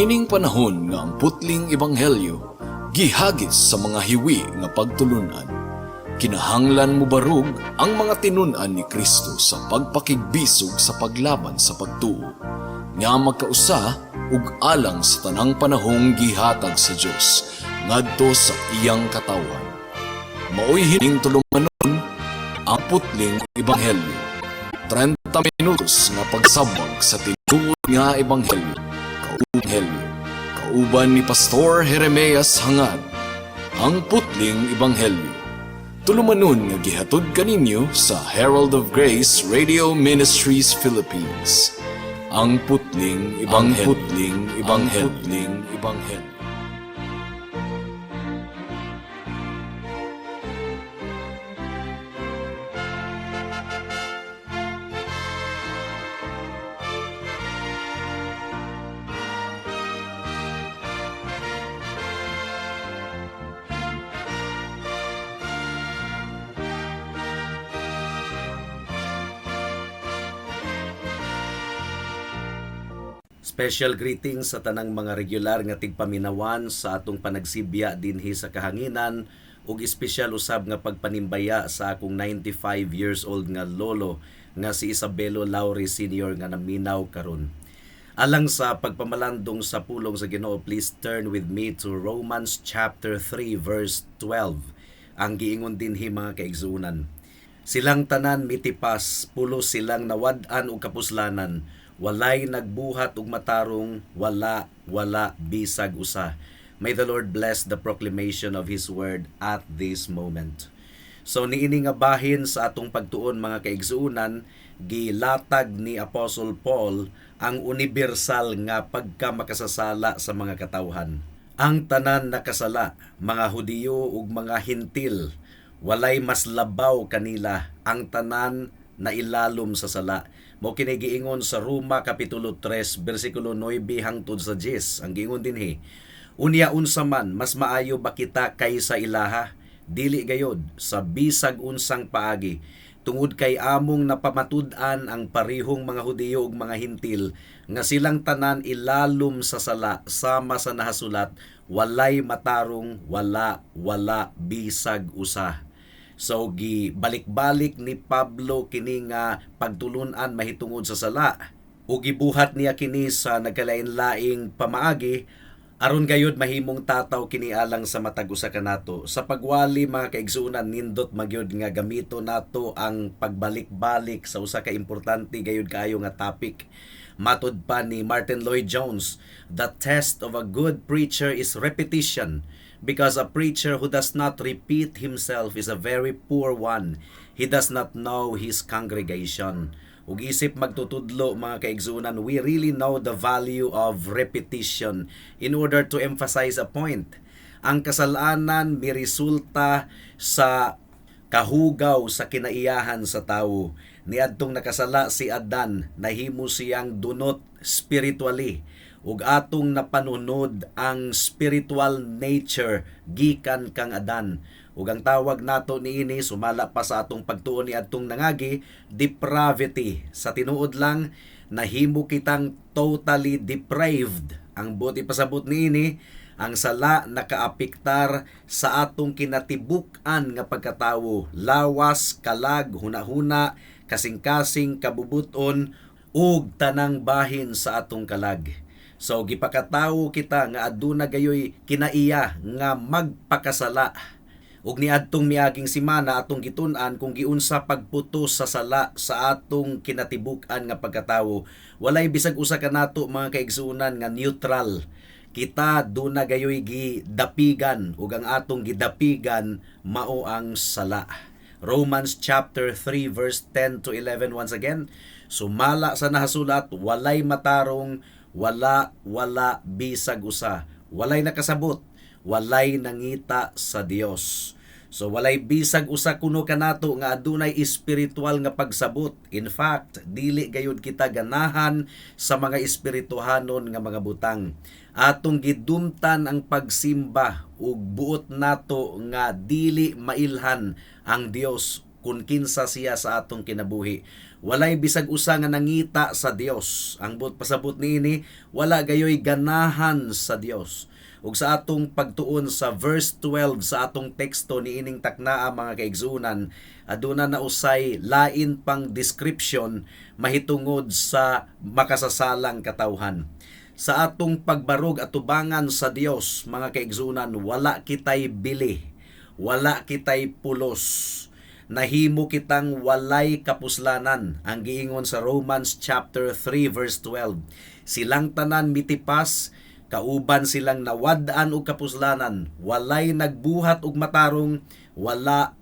Niining panahon nga ang putling ebanghelyo gihagis sa mga hiwi nga pagtulunan. Kinahanglan mo barug ang mga tinun-an ni Kristo sa pagpakigbisog sa paglaban sa pagtuo, nga magkausa ug alang sa tanang panahong gihatag sa Dios ngadto sa iyang katawan. Maoy hining tulumanon ang putling ebanghelyo. 30 minutos nga pagsabag sa tinuod nga ebanghelyo. Kauban ni Pastor Jeremias Hangad, ang putling ebanghelyo. Tulumanon nga gihatod kaninyo sa Herald of Grace Radio Ministries Philippines. Ang putling ebanghelyo. Special greetings sa tanang mga regular nga tigpaminawan sa atong panagsibya dinhi sa kahanginan ug espesyal usab nga pagpanimbaya sa akong 95 years old nga lolo nga si Isabelo Lauri Sr. nga naminaw karon. Alang sa pagpamalandong sa pulong sa Ginoo, please turn with me to Romans chapter 3 verse 12. Ang giingon dinhi mga kaigsuonan. Silang tanan mitipas, pulos silang nawad-an og kapuslanan. Walay nagbuhat ug matarong, wala bisag usa. May the Lord bless the proclamation of His word at this moment. So niini nga bahin sa atong pagtuon mga kaigsuonan, gilatag ni Apostle Paul ang universal nga pagkamakasasala sa mga katawhan. Ang tanan nakasala, mga Hudiyo ug mga Hintil, walay mas labaw kanila, ang tanan na ilalom sa sala. Mo kini giingon sa Roma kapitulo 3 bersikulo 9 hangtod sa 10. Ang giingon dinhi, unya unsa man mas maayo ba kita kaysa ilaha? Dili gayod sa bisag unsang paagi, tungod kay among napamatud-an ang parihong mga Hudiyo ug mga Hintil nga silang tanan ilalom sa sala sama sa nahasulat, walay matarong, wala bisag usa. So gibalik-balik ni Pablo kini nga pagtulunan mahitungod sa sala ug gibuhat niya kini sa nagkalain-laing pamaagi aron gayud mahimong tataw kini alang sa matag usa kanato. Sa pagwali mga kaigsuonan, nindot magyud nga gamito nato ang pagbalik-balik sa usa ka importante gayud kaayo nga topic. Matud pa ni Martin Lloyd Jones, the test of a good preacher is repetition. Because a preacher who does not repeat himself is a very poor one. He does not know his congregation. Ug isip magtutudlo mga kaigsuonan, we really know the value of repetition in order to emphasize a point. Ang kasalanan miresulta sa kahugaw sa kinaiyahan sa tawo. Niadtong nakasala si Adan, nahimo siyang dunot spiritually. Ug atong napanunod ang spiritual nature gikan kang Adan. Ug ang tawag nato niini sumala pa sa atong pagtuon ni adtong nangagi, depravity. Sa tinuod lang nahimo kitang totally depraved. Ang buti pasabot niini, ang sala nakaapektar sa atong kinatibuk-an nga pagkatawo, lawas, kalag, hunahuna, kasing-kasing, kabubuton ug tanang bahin sa atong kalag. So gipakatawo kita nga aduna gayoy kinaiya nga magpakasala. Ug niadtong miaging semana atong gitun-an kung giunsa pagputos sa sala sa atong kinatibuk-an nga pagkatawo. Walay bisag usa kanato mga kaigsuonan nga neutral. Kita duna gayoy gidapigan ug ang atong gidapigan mao ang sala. Romans chapter 3 verse 10 to 11 once again. Sumala sa nahasulat, walay matarong, wala bisag usa, walay nakasabot, walay nangita sa Dios. So walay bisag usa kuno kanato nga adunay espiritual nga pagsabot. In fact, dili gayud kita ganahan sa mga espirituhanon nga mga butang. Atong gidumtan ang pagsimba ug buot nato nga dili mailhan ang Dios kung kinsa siya sa atong kinabuhi. Walay bisag usa nga nangita sa Dios. Ang pasabot niini, wala gayoy ganahan sa Dios. Ug sa atong pagtuon sa verse 12 sa atong teksto niining taknaa mga kaigsunan, aduna na usay lain pang description mahitungod sa makasasalang katawhan. Sa atong pagbarog at tubangan sa Dios, mga kaigsunan, wala kitay bili, wala kitay pulos. Nahimo kitang walay kapuslanan. Ang giingon sa Romans chapter 3 verse 12. Silang tanan mitipas, kauban silang nawad-an og kapuslanan, walay nagbuhat og matarong, wala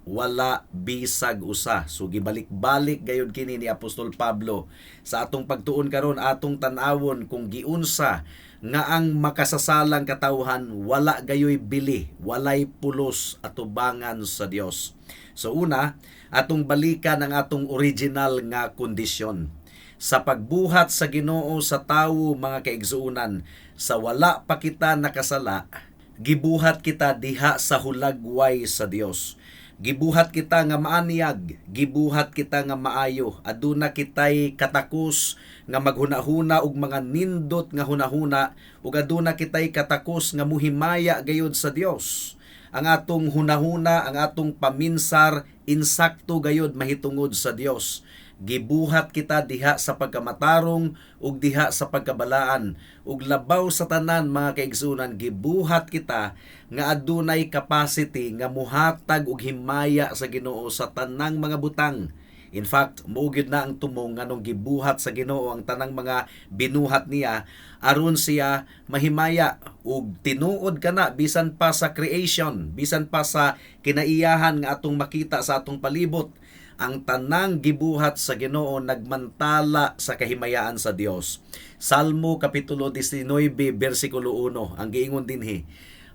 bisag usa. So gibalik-balik gayud kini ni Apostol Pablo sa atong pagtuon karon, atong tan-awon kung giunsa nga ang makasasalang katawhan wala gayoy bili, walay pulos at tubangan sa Dios. So una, atong balikan ang atong original nga kondisyon. Sa pagbuhat sa Ginoo sa tawo, mga kaigsuunan, sa wala pa kita nakasala, gibuhat kita diha sa hulagway sa Dios. Gibuhat kita nga maaniyag, gibuhat kita nga maayo, aduna kitay katakos nga maghunahuna og mga nindot nga hunahuna, ug aduna kitay katakos nga muhimaya gayud sa Dios. Ang atong hunahuna, ang atong paminsar, insakto gayud mahitungod sa Dios. Gibuhat kita diha sa pagkamatarong ug diha sa pagkabalaan, ug labaw sa tanan, mga kaigsunan, gibuhat kita nga adunay capacity nga muhatag og himaya sa Ginoo sa tanang mga butang. In fact, mougid na ang tumong nganong gibuhat sa Ginoo ang tanang mga binuhat niya aron siya mahimaya ug tinuod kana bisan pa sa creation, bisan pa sa kinaiyahan nga atong makita sa atong palibot. Ang tanang gibuhat sa Ginoo nagmantala sa kahimayaan sa Dios. Salmo kapitulo 19 bersikulo 1 ang giingon dinhi,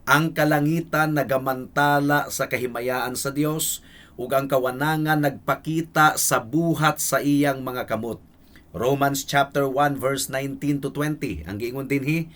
ang kalangitan nagamantala sa kahimayaan sa Dios, ug ang kawanangan nagpakita sa buhat sa iyang mga kamot. Romans chapter 1 verse 19 to 20 ang giingon dinhi,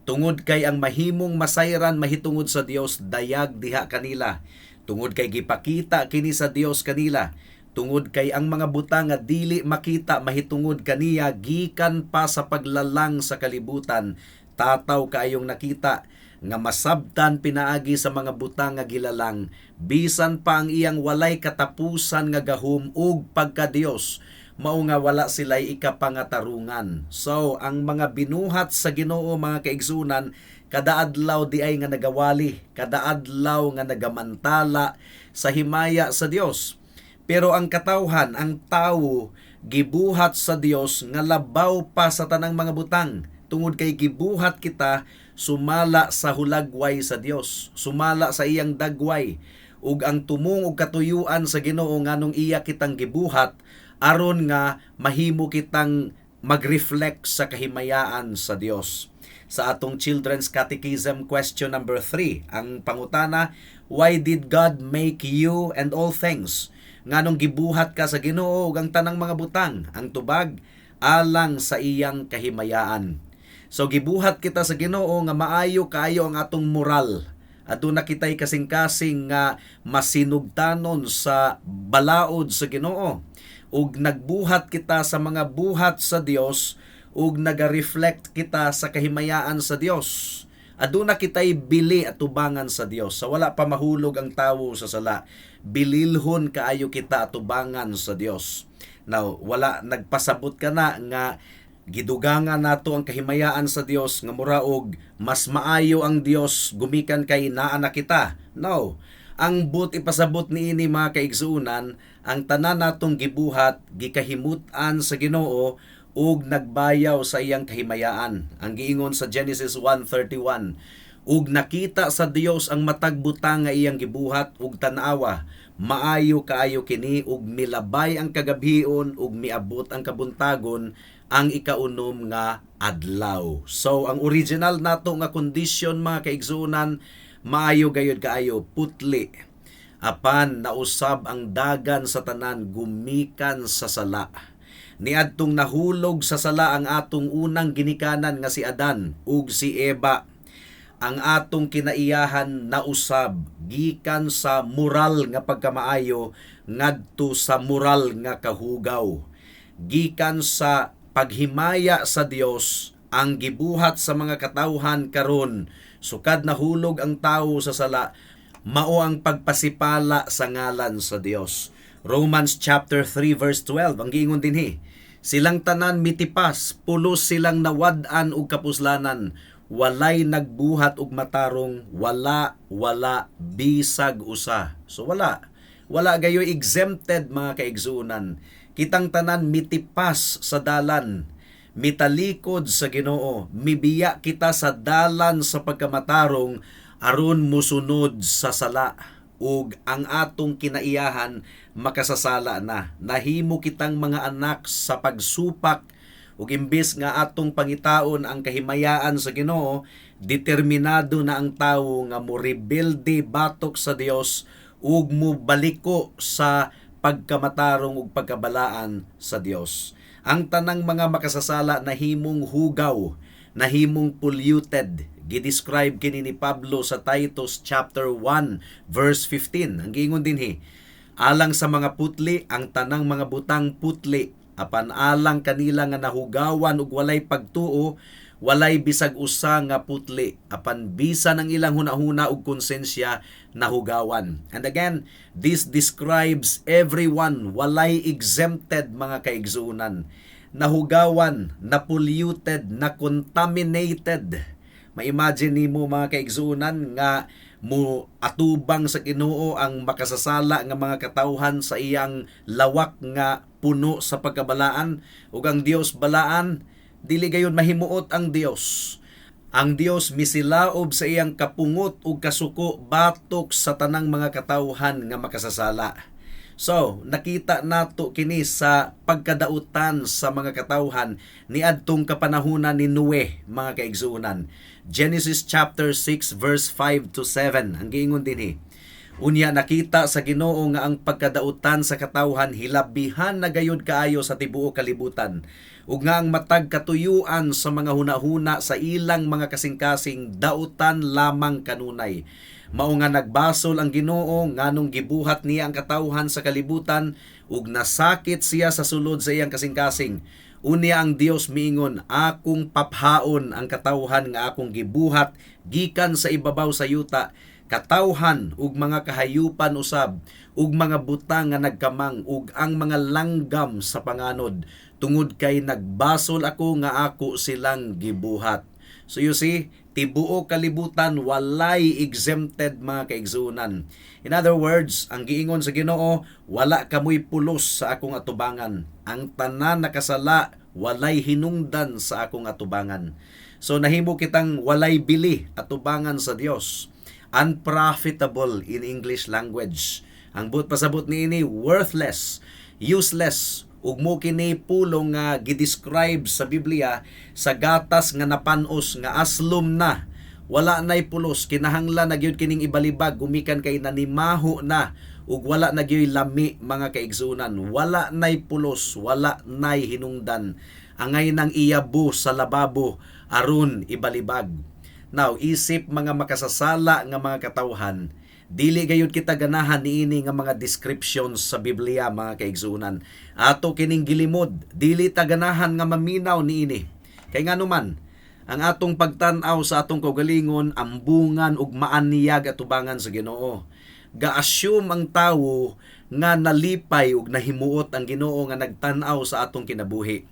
tungod kay ang mahimong masayran mahitungod sa Dios dayag diha kanila, tungod kay gipakita kini sa Dios kanila, tungod kay ang mga butang nga dili makita mahitungod kaniya gikan pa sa paglalang sa kalibutan, tataw kaayong nakita nga masabtan pinaagi sa mga butang nga gilalang, bisan pa ang iyang walay katapusan nga gahom ug pagka-Dios, mao nga wala sila'y ikapangatarungan. So, ang mga binuhat sa Ginoo, mga kaigsunan, kadaadlaw di ay nga nagawali, kadaadlaw nga nagamantala sa himaya sa Dios. Pero ang katawhan, ang tawo, gibuhat sa Dios nga labaw pa sa tanang mga butang, tungod kay gibuhat kita sumala sa hulagway sa Dios, sumala sa iyang dagway, ug ang tumong ug katuyuan sa Ginoo nganong iya kitang gibuhat aron nga mahimo kitang mag-reflect sa kahimayaan sa Dios. Sa atong Children's Catechism question number 3, ang pangutana, why did God make you and all things? Nganong gibuhat ka sa Ginoo ug ang tanang mga butang? Ang tubag, alang sa iyang kahimayaan. So gibuhat kita sa Ginoo nga maayo kaayo ang atong moral. Aduna kitay kasing-kasing nga masinugtanon sa balaod sa Ginoo. Ug nagbuhat kita sa mga buhat sa Dios ug naga-reflect kita sa kahimayaan sa Dios. Aduna kitay bili at tubangan sa Dios. Sa wala pa mahulog ang tawo sa sala, bililhon kaayo kita at tubangan sa Dios. Now, wala nagpasabot ka na nga gidugangan nato ang kahimayaan sa Dios nga mura og mas maayo ang Dios gumikan kay naa na kita. No. Ang but ipasabot niini, mga kaigsuunan, ang tanan natong gibuhat gikahimutan sa Ginoo ug nagbayaw sa iyang kahimayaan. Ang giingon sa Genesis 1:31, ug nakita sa Dios ang matag butang nga iyang gibuhat ug tan-awa, maayo kaayo kini ug milabay ang kagabhion ug miabot ang kabuntagon ang ikaunom nga adlaw. So ang original nato nga condition, mga kaigsuunan, maayo gayud kaayo, putli. Apan nausab ang dagan sa tanan gumikan sa sala. Niadtong nahulog sa sala ang atong unang ginikanan nga si Adan ug si Eva. ang atong kinaiyahan na usab gikan sa moral nga pagkamaayo ngadto sa moral nga kahugaw. Gikan sa paghimaya sa Dios ang gibuhat sa mga katawhan karon, sukad nahulog ang tawo sa sala, mao ang pagpasipala sa ngalan sa Dios. Romans chapter 3 verse 12 ang giingon dinhi, silang tanan mitipas, pulos silang nawad-an og kapuslanan, walay nagbuhat og matarong, wala bisag usa. So wala gayoy exempted mga kaigsuonan. Kitang tanan mitipas sa dalan, mitalikod sa Ginoo, mibiya kita sa dalan sa pagkamatarong aron musunod sa sala, ug ang atong kinaiyahan makasasala na. Nahimo kitang mga anak sa pagsupak, ug imbis nga atong pangitaon ang kahimayaan sa Ginoo, determinado na ang tawo nga morebelde batok sa Dios ug mobaliko sa pagkamatarong ug pagkabalaan sa Dios. Ang tanang mga makasasala nahimong hugaw, nahimong polluted. Gidescribe kini ni Pablo sa Titus chapter 1 verse 15. Ang giingon dinhi, alang sa mga putli, ang tanang mga butang putli, apan alang kanila nga nahugawan ug walay pagtuo, walay bisag usa nga putli, apan bisan ang ilang hunahuna ug konsensya nahugawan. And again, this describes everyone, walay exempted mga kaigsuonan. Nahugawan, na-polluted, na-contaminated. Ma-imagine nimo mga kaigsuonan nga mo atubang sa Ginoo ang makasasala nga mga katawhan sa iyang lawak nga puno sa pagkabalaan, ug ang Dios balaan, dili gayon mahimuot ang Dios. Ang Dios misilaob sa iyang kapungot ug kasuko batok sa tanang mga katawhan nga makasasala. So, nakita nato kini sa pagkadautan sa mga katawhan ni adtong kapanahunan ni Noe, mga kaigsuonan. Genesis chapter 6 verse 5 to 7. Ang giingon dinhi, unya nakita sa Ginoo nga ang pagkadautan sa katawhan hilabihan na gayud kaayo sa tibuok kalibutan, ug nga ang matag katuyuan sa mga hunahuna sa ilang mga kasing-kasing dautan lamang kanunay. Mao nga nagbasol ang Ginoo nganong gibuhat niya ang katawhan sa kalibutan ug nasakit siya sa sulod sa iyang kasing-kasing. Unya ang Dios miingon, akong paphaon ang katawhan nga akong gibuhat gikan sa ibabaw sa yuta, katawhan ug mga kahayupan usab, ug mga butang nga nagkamang ug ang mga langgam sa panganod, tungod kay nagbasol ako nga ako silang gibuhat. So you see, tibuo kalibutan walay exempted mga kaigsuonan. In other words, ang giingon sa Ginoo, wala kamoy pulos sa akong atubangan. Ang tanan nakasala walay hinungdan sa akong atubangan. So nahimo kitang walay bili atubangan sa Dios. Unprofitable in English language. Ang pasabot niini worthless, useless, ug mo kini pulong nga gidescribe sa Biblia sa gatas nga napanos nga aslom na, wala nay pulos, kinahanglan na gyud kining ibalibag gumikan kay nanimaho na, ug wala na gyud lami mga kaigsuonan, wala nay pulos, wala nay hinungdan, angay nang iyabo sa lababo aron ibalibag. Now isip mga makasasala nga mga katawhan, dili gayud kita ganahan niini nga mga descriptions sa Biblia mga kaigsuonan. Ato kining gilimod, dili ta ganahan nga maminaw niini. Kay nganuman, ang atong pagtan-aw sa atong kaugalingon ambungan ug maaniyag atubangan sa Ginoo. Ga-assume ang tawo nga nalipay ug nahimuot ang Ginoo nga nagtan-aw sa atong kinabuhi.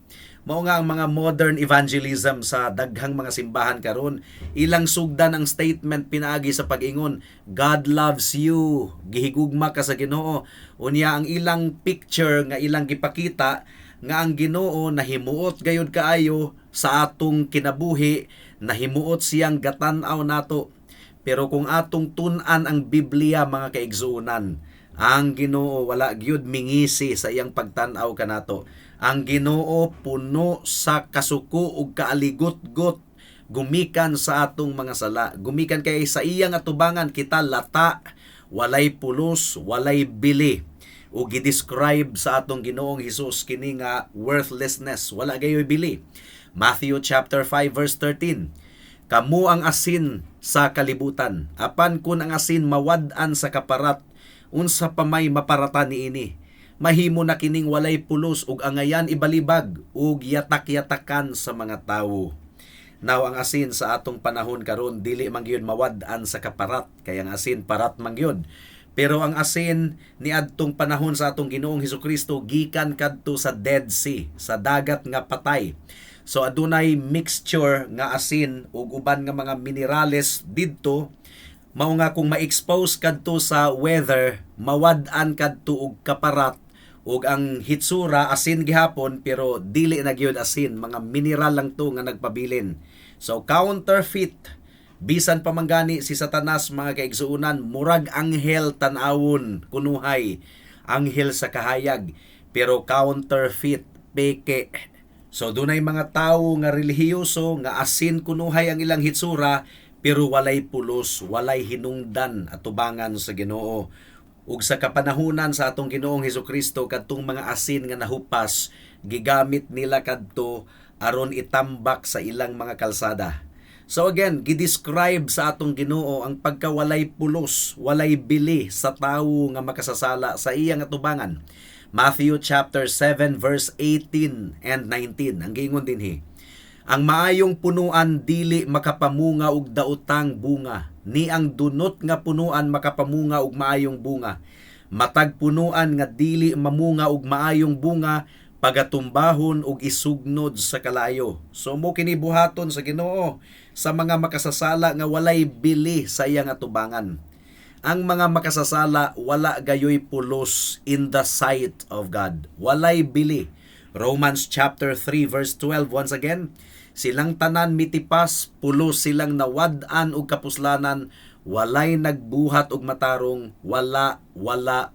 Mao nga ang mga modern evangelism sa daghang mga simbahan karon, ilang sugdan ang statement pinaagi sa pag-ingon, God loves you, gihigugma ka sa Ginoo. Unya ang ilang picture nga ilang gipakita nga ang Ginoo nahimuot gayud kaayo sa atong kinabuhi, nahimuot siyang gatan-aw nato. Pero kung atong tun-an ang Biblia mga kaigsuonan, ang Ginoo wala gyud mingisi sa iyang pagtan-aw kanato. Ang Ginoo puno sa kasuko ug kaaligot-got gumikan sa atong mga sala. Gumikan kay sa iyang atubangan kita lata, walay pulos, walay bili. O gidescribe sa atong Ginoong Hesus kini nga worthlessness, wala gayoy bili. Matthew chapter 5 verse 13. Kamo ang asin sa kalibutan. Apan kun ang asin mawad-an sa kaparat, unsa pa may maparata niini. Mahimo na kining walay pulos ug angayan ibalibag ug yatak-yatakan sa mga tawo. Now ang asin sa atong panahon karon dili man gyud mawad-an sa kaparat, kaya ang asin parat man gyud. Pero ang asin ni adtong panahon sa atong Ginoong Hesukristo gikan kadto sa Dead Sea, sa dagat nga patay. So adunay mixture nga asin ug uban nga mga minerales didto, mao nga kung ma-expose kadto sa weather, mawad-an kadto og kaparat. Ug ang hitsura asin gihapon pero dili na gyud asin, mga mineral lang to nga nagpabilin. So counterfeit, bisan pa man gani si Satanas mga kaigsuunan, murag anghel tan-awon kunuhay, anghel sa kahayag, pero counterfeit, peke. So dunay mga tawo nga relihiyoso nga asin kunuhay ang ilang hitsura pero walay pulos, walay hinungdan at tubangan sa Ginoo. Ug sa kapanahunan sa atong Ginoong Hesukristo, kadtong mga asin nga nahupas, gigamit nila kadto aron itambak sa ilang mga kalsada. So again, gidescribe sa atong Ginoo ang pagkawalay pulos, walay bili sa tawo nga makasasala sa iyang atubangan. Matthew chapter 7 verse 18 and 19. Ang giingon dinhi, ang maayong punuan dili makapamunga og daotang bunga, ni ang dunot nga punuan makapamunga og maayong bunga. Matag punuan nga dili mamunga og maayong bunga, pagatumbahon og isugnod sa kalayo. So mo kini buhaton sa Ginoo sa mga makasasala nga walay bili sa iyang atubangan. Ang mga makasasala wala gayoy pulos in the sight of God. Walay bili. Romans chapter 3 verse 12 once again, silang tanan mitipas, pulos silang nawad-an og kapuslanan, walay nagbuhat og matarong, wala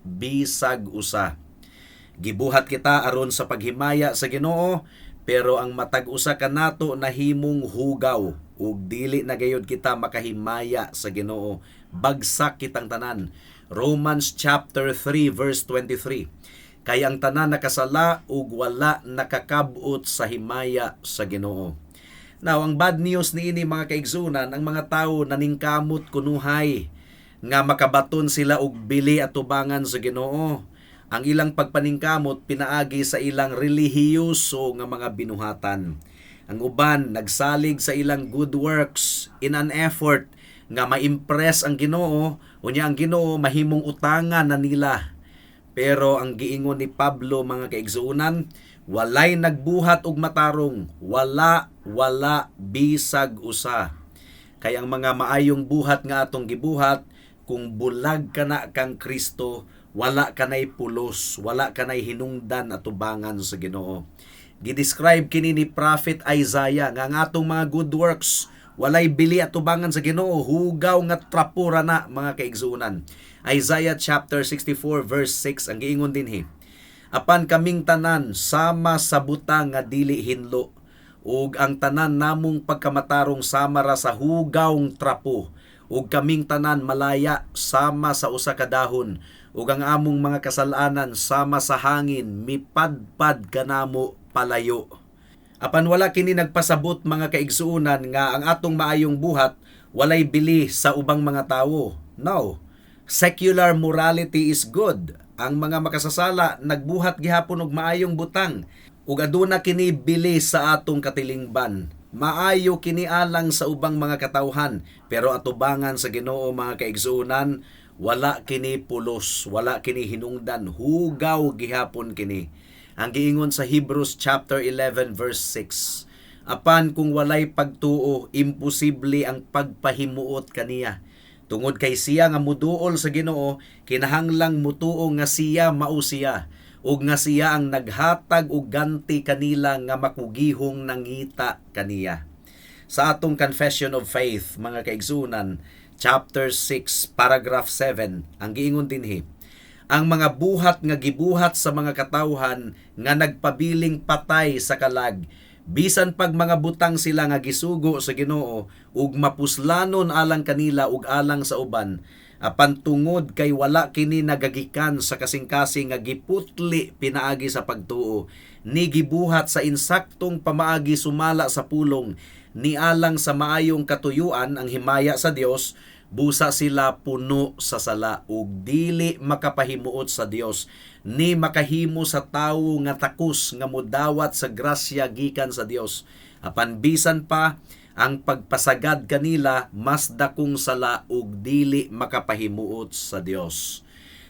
bisag usa. Gibuhat kita aron sa paghimaya sa Ginoo, pero ang matag usa kanato nahimong hugaw ug dili na gayud kita makahimaya sa Ginoo. Bagsak kitang tanan. Romans chapter 3 verse 23. Kay ang tanan nakasala ug wala nakakabot sa himaya sa Ginoo. Now, ang bad news niini mga kaigsunan, ang mga tawo naningkamot kunuhay nga makabaton sila og bili at tubangan sa Ginoo. Ang ilang pagpaningkamot pinaagi sa ilang relihiyoso nga mga binuhatan. Ang uban nagsalig sa ilang good works in an effort nga ma-impress ang Ginoo, unya ang Ginoo mahimong utangan na nila. Pero ang giingon ni Pablo mga kaigsuunan, walay nagbuhat og matarong, wala bisag usa. Kay ang mga maayong buhat nga atong gibuhat, kung bulag kana kang Kristo, wala kanay pulos, wala kanay hinungdan at tubangan sa Ginoo. Gidescribe kini ni Prophet Isaiah nga ang atong mga good works walay bili at tubangan sa Ginoo, hugaw nga trapura na mga kaigsuunan. Isaiah chapter 64 verse 6 ang giingon dinhi, apan kaming tanan sama sa butang nga dili hinlo, ug ang tanan namong pagkamatarong sama ra sa hugawng trapo, ug kaming tanan malaya sama sa usa ka dahon, ug ang among mga kasalanan sama sa hangin mipadpad kanamo palayo. Apan wala kini nagpasabot mga kaigsuunan nga ang atong maayong buhat walay bili sa ubang mga tawo. No. Secular morality is good. Ang mga makasasala nagbuhat gihapon og maayong butang ug aduna kini bili sa atong katilingban. Maayo kini alang sa ubang mga katawhan, pero atubangan sa Ginoo mga kaigsuunan, wala kini pulos, wala kini hinungdan, hugaw gihapon kini. Ang giingon sa Hebrews chapter 11 verse 6, apan kung walay pagtuo, imposible ang pagpahimuot kaniya. Tungod kay siya nga muduol sa Ginoo, kinahanglang mutuo nga siya mao siya, ug nga siya ang naghatag og ganti kanila nga makugihong nangita kaniya. Sa atong Confession of Faith, mga kaigsunan, chapter 6, paragraph 7, ang giingon dinhi, ang mga buhat nga gibuhat sa mga katawhan nga nagpabiling patay sa kalag, bisan pag mga butang sila nga gisugo sa Ginoo ug mapuslanon alang kanila ug alang sa uban, apan tungod kay wala kini nagagikan sa kasing-kasing nga giputli pinaagi sa pagtuo, ni gibuhat sa insaktong pamaagi sumala sa pulong, nialang sa maayong katuyuan ang himaya sa Dios, busa sila puno sa sala ug dili makapahimuot sa Dios ni makahimo sa tawo nga takos nga modawat sa grasya gikan sa Dios. Apan bisan pa ang pagpasagad kanila mas dakong sala ug dili makapahimuot sa Dios.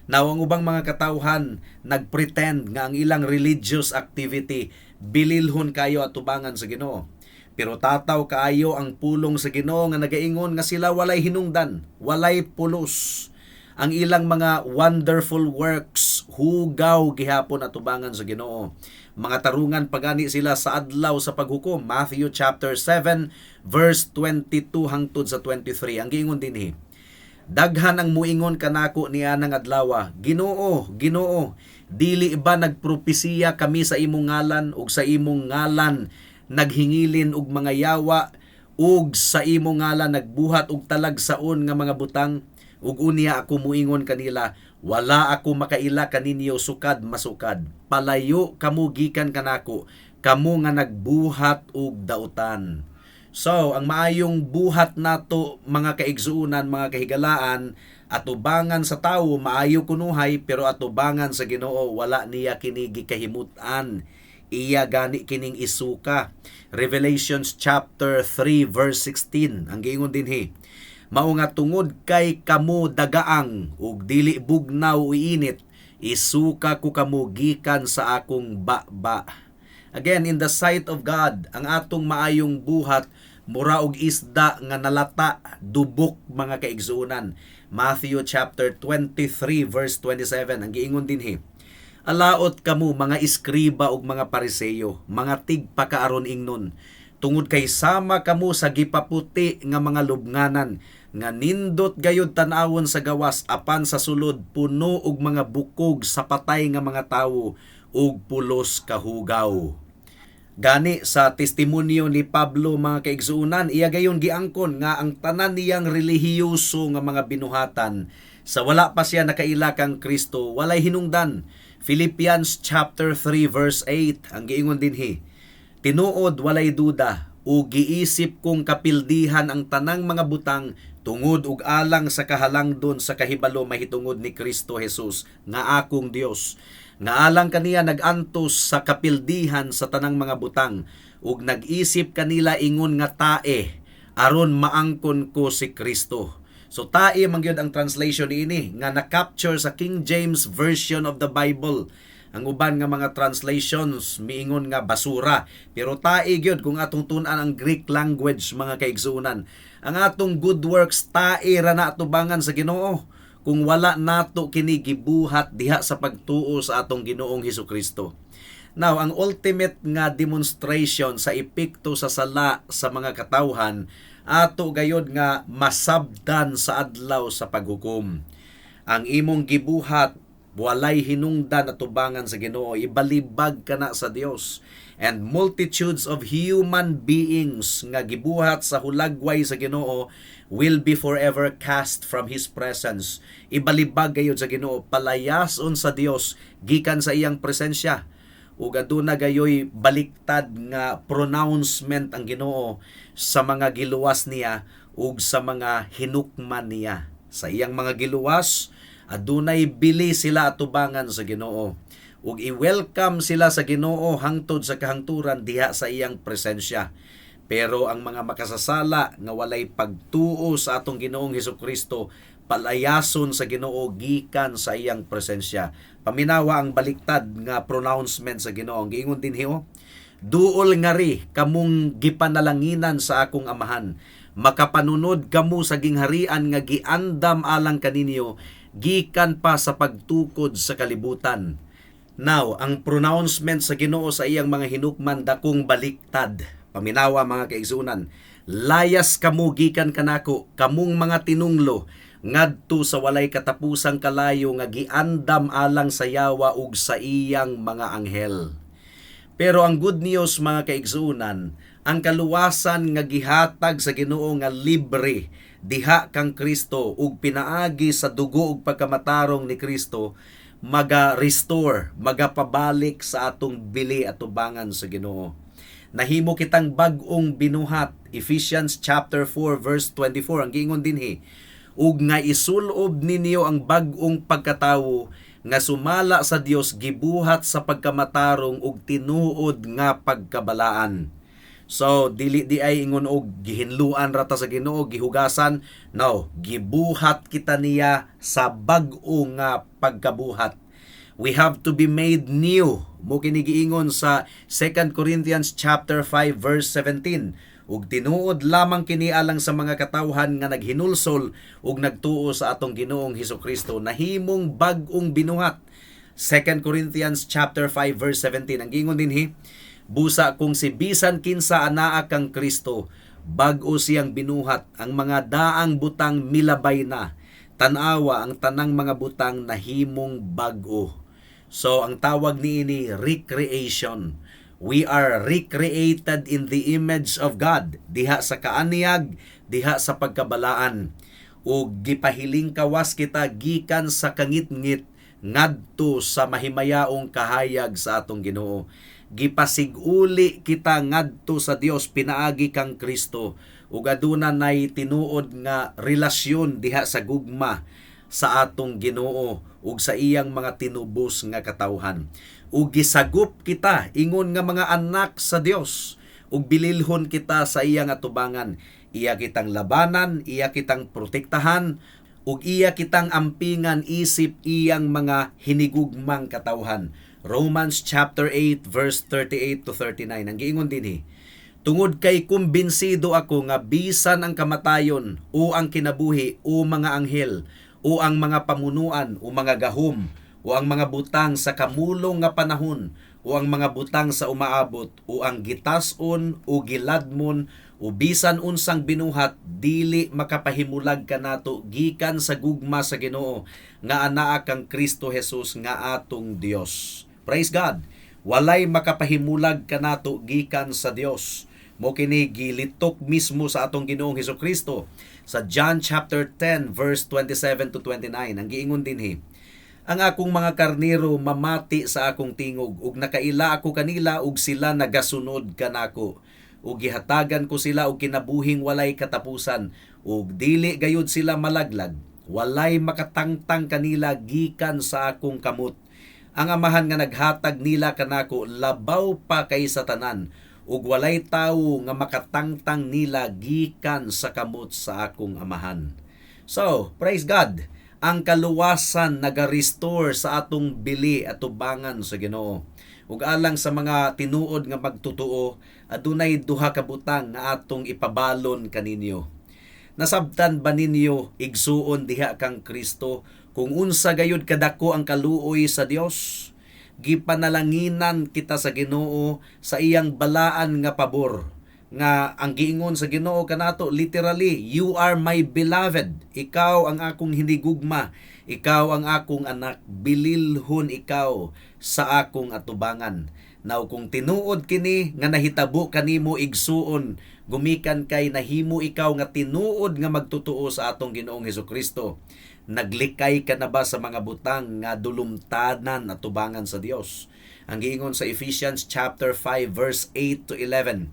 Now, ang ubang mga katawhan nagpretend nga ang ilang religious activity bililhon kayo atubangan sa Ginoo. Pero tataw kaayo ang pulong sa Ginoo nga nagaingon nga sila walay hinungdan, walay pulos. Ang ilang mga wonderful works hugaw gihapon atubangan sa Ginoo. Mga tarungan pagani sila sa adlaw sa paghukom. Matthew chapter 7 verse 22 hangtod sa 23. Ang giingon dinhi, daghan ang muingon kanako niya ng adlaw, Ginoo, Ginoo, dili ba nagpropesiya kami sa imong ngalan ug sa imong ngalan naghingilin og mga yawa ug sa imong ngalan nagbuhat og talagsaon nga mga butang? Ug unya ako muingon kanila, wala ako makaila kaninyo sukad masukad. Palayo kamo gikan kanako, kamo nga nagbuhat og dautan. So, ang maayong buhat nato mga kaigsuunan, mga kahigalaan, atubangan sa tawo maayo kunuhay, pero atubangan sa Ginoo wala niya kini gikahimutan. Iya gani kining isuka. Revelations chapter 3 verse 16. Ang giingon dinhi, mao nga tungod kay kamo dagaang ug dili bugnaw o init, isuka ko kamo gikan sa akong baba. Again, in the sight of God, ang atong maayong buhat mura og isda nga nalata, dubok mga kaigsuunan. Matthew chapter 23 verse 27. Ang giingon dinhi, alaot kamo mga iskriba ug mga pariseyo, mga tigpakaaron ingnon, tungod kay sama kamo sa gipaputi nga mga lubnganan, nga nindot gayud tan-awon sa gawas, apan sa sulod puno og mga bukog sa patay nga mga tawo ug pulos kahugaw. Gani sa testimonyo ni Pablo mga kaigsuunan, iya gayon giangkon nga ang tanan niyang relihiyoso nga mga binuhatan sa wala pa siya nakaila kang Kristo walay hinungdan. Philippians chapter 3 verse 8 ang giingon dinhi, tinuod walay duda ug giisip kong kapildihan ang tanang mga butang tungod ug alang sa kahalangdon sa kahibalo mahitungod ni Kristo Jesus nga akong Dios. Nga alang kaniya nagantos sa kapildihan sa tanang mga butang ug nag-isip kanila ingon nga tae aron maangkon ko si Kristo. So tae man gyud ang translation niini nga na-capture sa King James version of the Bible. Ang uban nga mga translations miingon nga basura, pero tae gyud kung atong tun-an ang Greek language mga kaigsuunan. Ang atong good works tae ra na atubangan sa Ginoo kung wala nato kini gibuhat diha sa pagtuo sa atong Ginoong Hesukristo. Now, ang ultimate nga demonstration sa epekto sa sala sa mga katawhan ato gayod nga masabdan sa adlaw sa paghukom. Ang imong gibuhat walay hinungdan atubangan sa Ginoo, ibalibag kana sa Dios. And multitudes of human beings nga gibuhat sa hulagway sa Ginoo will be forever cast from His presence. Ibalibag gayud sa Ginoo, palayason sa Dios gikan sa iyang presensya. Ug aduna gayoy baliktad nga pronouncement ang Ginoo sa mga giluwas niya ug sa mga hinukman niya. Sa iyang mga giluwas, adunay bili sila atubangan sa Ginoo ug i-welcome sila sa Ginoo hangtod sa kahangturan diha sa iyang presensya. Pero ang mga makasasala nga walay pagtuo sa atong Ginoong Hesukristo, palayason sa Ginoo gikan sa iyang presensya. Paminawa ang baliktad nga pronouncement sa Ginoo. Giingon dinhi, duol ngari kamong gipanalanginan sa akong amahan, makapanunod kamo sa gingharian nga giandam alang kaninyo gikan pa sa pagtukod sa kalibutan. Now, ang pronouncement sa Ginoo sa iyang mga hinukman dakong baliktad. Paminawa mga kaigsunan, layas kamo gikan kanako, kamong mga tinunglo ngadto sa walay katapusang kalayo nga giandam alang sa yawa ug sa iyang mga anghel. Pero ang good news mga kaigsunan, ang kaluwasan nga gihatag sa Ginoo nga libre diha kang Kristo ug pinaagi sa dugo ug pagkamatarong ni Kristo, maga-restore, magapabalik sa atong bili atubangan sa Ginoo. Nahimo kitang bag-ong binuhat. Ephesians chapter 4 verse 24 ang giingon dinhi, ug nga isulob ninyo ang bag-ong pagkatawo nga sumala sa Dios gibuhat sa pagkamatarong ug tinuod nga pagkabalaan. So dili di ay ingon og gihinluan rata sa Ginoo, gihugasan. No, gibuhat kita niya sa bag-o nga pagkabuhat. We have to be made new. Mo kini giingon sa 2 Corinthians chapter 5 verse 17. Ug tinuod lamang kini alang sa mga katawhan nga naghinulsol ug nagtuo sa atong Ginoong Hesukristo, nahimong bag-ong binuhat. 2 Corinthians chapter 5 verse 17 ang giingon dinhi, busa kung si bisan kinsa anaa kang Kristo, bag-o siyang binuhat, ang mga daang butang milabay na. Tanawa ang tanang mga butang nahimong bag-o. So ang tawag niini recreation. We are recreated in the image of God, diha sa kaaniyag, diha sa pagkabalaan. O gipahiling kawas kita gikan sa kangit-ngit ngadto sa mahimayaong kahayag sa atong Ginoo. Gipasiguli kita ngadto sa Dios pinaagi kang Kristo, ug aduna nay tinuod nga relasyon diha sa gugma sa atong Ginoo ug sa iyang mga tinubos nga katawhan. Ug gisagup kita ingon nga mga anak sa Dios, ug bililhon kita sa iyang atubangan. Iya kitang labanan, iya kitang protektahan, ug iya kitang ampingan isip iyang mga hinigugmang katawhan. Romans chapter 8 verse 38 to 39 ang giingon dinhi, tungod kay kumbinsido ako nga bisan ang kamatayon o ang kinabuhi o mga anghel o ang mga pamunuan o mga gahom o ang mga butang sa kamulong nga panahon o ang mga butang sa umaabot o ang gitas-on o giladmon o bisan unsang binuhat, dili makapahimulag kanato gikan sa gugma sa Ginoo nga anaa kang Kristo Jesus nga atong Dios. Praise God. Walay makapahimulag kanato gikan sa Dios. Mo kini gilitok mismo sa atong Ginoong Hesukristo sa John chapter 10 verse 27 to 29. Ang giingon dinhi, ang akong mga karnero mamati sa akong tingog, ug nakaila ako kanila ug sila nagasunod kanako. Ug gihatagan ko sila og kinabuhing walay katapusan, ug dili gayud sila malaglag. Walay makatangtang kanila gikan sa akong kamot. Ang amahan nga naghatag nila kanako labaw pa kay sa tanan, ug walay tawo nga makatangtang nila gikan sa kamot sa akong amahan. So, praise God. Ang kaluwasan naga-restore sa atong bili at tubangan sa Ginoo. Ug alang sa mga tinuod nga magtutuo, adunay duha ka butang nga atong ipabalon kaninyo. Nasabtan ba ninyo igsuon diha kang Kristo kung unsa gayud kadako ang kaluoy sa Dios? Gipanalanginan kita sa Ginoo sa iyang balaan nga pabor, nga ang giingon sa Ginoo kanato literally, you are my beloved, ikaw ang akong hinigugma, ikaw ang akong anak, bililhon ikaw sa akong atubangan. Now kung tinuod kini nga nahitabo kanimo igsuon, gumikan kay nahimo ikaw nga tinuod nga magtutuo sa atong Ginoong Hesukristo, naglikay ka na ba sa mga butang nga dulumtanan at tubangan sa Dios? Ang giingon sa Ephesians chapter 5 verse 8 to 11,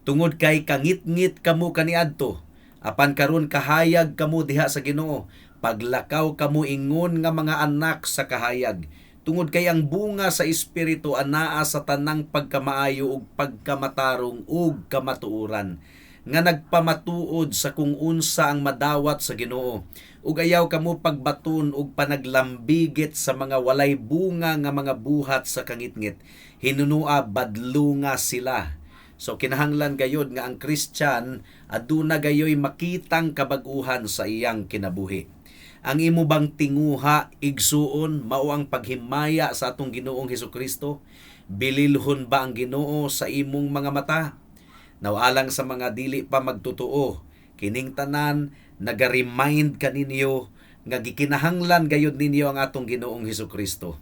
tungod kay kangit-ngit kamo kaniadto, apan karon kahayag kamo diha sa Ginoo, paglakaw kamo ingon nga mga anak sa kahayag. Tungod kay ang bunga sa Espiritu anaa sa tanang pagkamaayo ug pagkamatarong ug kamatuoran, nga nagpamatuod sa kung unsa ang madawat sa Ginoo, ug ayaw kamo pagbaton ug panaglambigit sa mga walay bunga nga mga buhat sa kangitngit, hinunua badlunga sila. So kinahanglan gayud nga ang Christian aduna gayoy makitang kabag-uhan sa iyang kinabuhi. Ang imo bang tinguha igsuon mao ang paghimaya sa atong Ginoong Hesukristo? Bililhon ba ang Ginoo sa imong mga mata? Nawalang sa mga dili pa magtutuo, kining tanan naga-remind kaninyo nga gikinahanglan gayud ninyo ang atong Ginoong Hesukristo.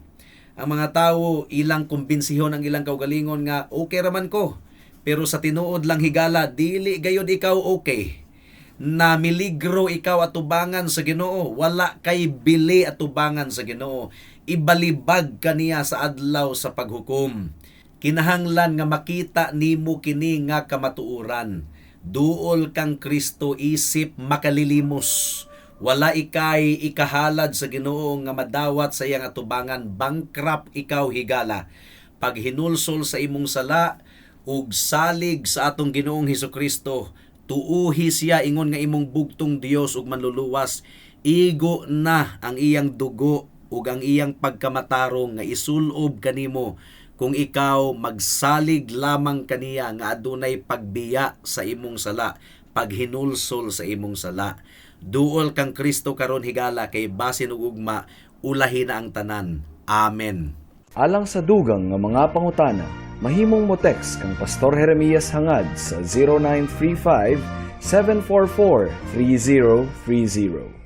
Ang mga tawo ilang kumbinsihon ang ilang kaugalingon nga okay raman ko, pero sa tinuod lang higala dili gayud ikaw okay. Na miligro ikaw atubangan sa Ginoo, wala kay bili atubangan sa Ginoo, ibalibag kaniya sa adlaw sa paghukom. Kinahanglan nga makita nimo kini nga kamatuoran. Duol kang Kristo isip makalilimos. Wala ikay ikahalad sa Ginoo nga madawat sa iyang atubangan, bankrupt ikaw higala. Pag hinulsol sa imong sala ug salig sa atong Ginoong Hesukristo, tuuhi siya ingon nga imong bugtong Dios ug manluluwas, igo na ang iyang dugo ug ang iyang pagkamatarong nga isulob kanimo kung ikaw magsalig lamang kaniya nga adunay pagbiya sa imong sala, paghinulsol sa imong sala. Duol kang Kristo karon higala kay basin ug ugma ulahi na ang tanan. Amen. Alang sa dugang nga mga pangutana, mahimong mo text kang Pastor Jeremias hangad sa 0935 744 3030.